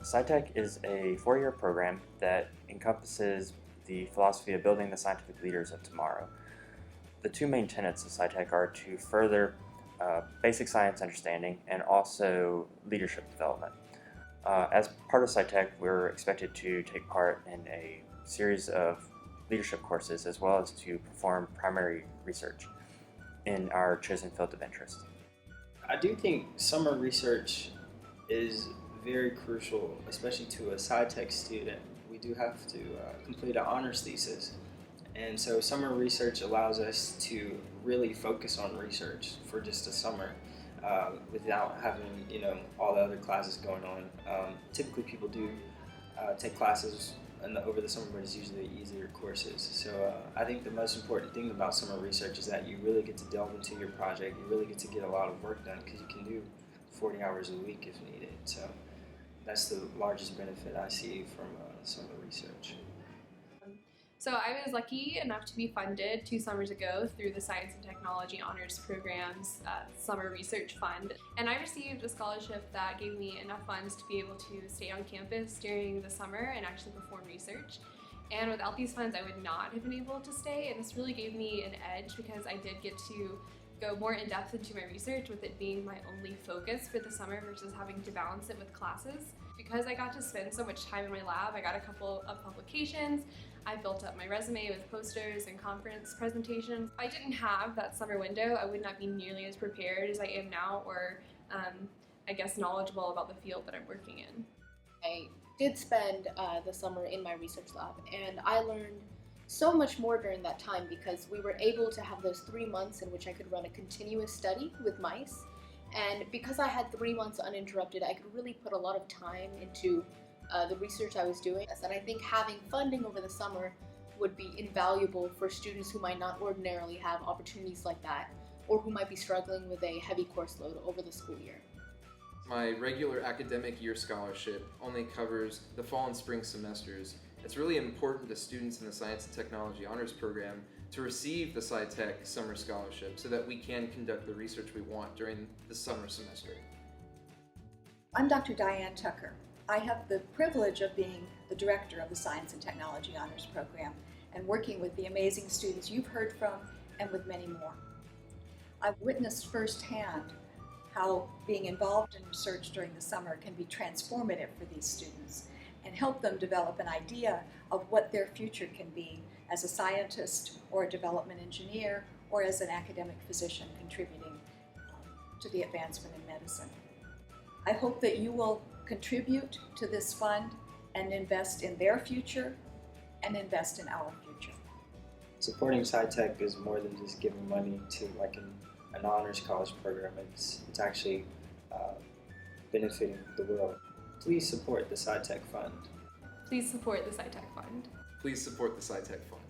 SciTech is a four-year program that encompasses the philosophy of building the scientific leaders of tomorrow. The two main tenets of SciTech are to further basic science understanding and also leadership development. As part of SciTech, we're expected to take part in a series of leadership courses as well as to perform primary research in our chosen field of interest. I do think summer research is very crucial, especially to a SciTech student. We do have to complete an honors thesis, and so summer research allows us to really focus on research for just a summer without having all the other classes going on. Typically people do take classes over the summer, but it's usually easier courses. So I think the most important thing about summer research is that you really get to delve into your project. You really get to get a lot of work done because you can do 40 hours a week if needed. So that's the largest benefit I see from summer research. So I was lucky enough to be funded 2 summers ago through the Science and Technology Honors Program's Summer Research Fund. And I received a scholarship that gave me enough funds to be able to stay on campus during the summer and actually perform research. And without these funds, I would not have been able to stay, and this really gave me an edge because I did get to go more in depth into my research with it being my only focus for the summer versus having to balance it with classes. Because I got to spend so much time in my lab, I got a couple of publications. I built up my resume with posters and conference presentations. If I didn't have that summer window, I would not be nearly as prepared as I am now, or I guess knowledgeable about the field that I'm working in. I did spend the summer in my research lab, and I learned so much more during that time because we were able to have those 3 months in which I could run a continuous study with mice. And because I had 3 months uninterrupted, I could really put a lot of time into the research I was doing. And I think having funding over the summer would be invaluable for students who might not ordinarily have opportunities like that, or who might be struggling with a heavy course load over the school year. My regular academic year scholarship only covers the fall and spring semesters. It's really important to students in the Science and Technology Honors Program to receive the SciTech Summer Scholarship so that we can conduct the research we want during the summer semester. I'm Dr. Diane Tucker. I have the privilege of being the director of the Science and Technology Honors Program and working with the amazing students you've heard from and with many more. I've witnessed firsthand how being involved in research during the summer can be transformative for these students and help them develop an idea of what their future can be as a scientist or a development engineer or as an academic physician contributing to the advancement in medicine. I hope that you will contribute to this fund and invest in their future and invest in our future. Supporting SciTech is more than just giving money to like an honors college program. It's actually benefiting the world. Please support the SciTech Fund. Please support the SciTech Fund. Please support the SciTech Fund.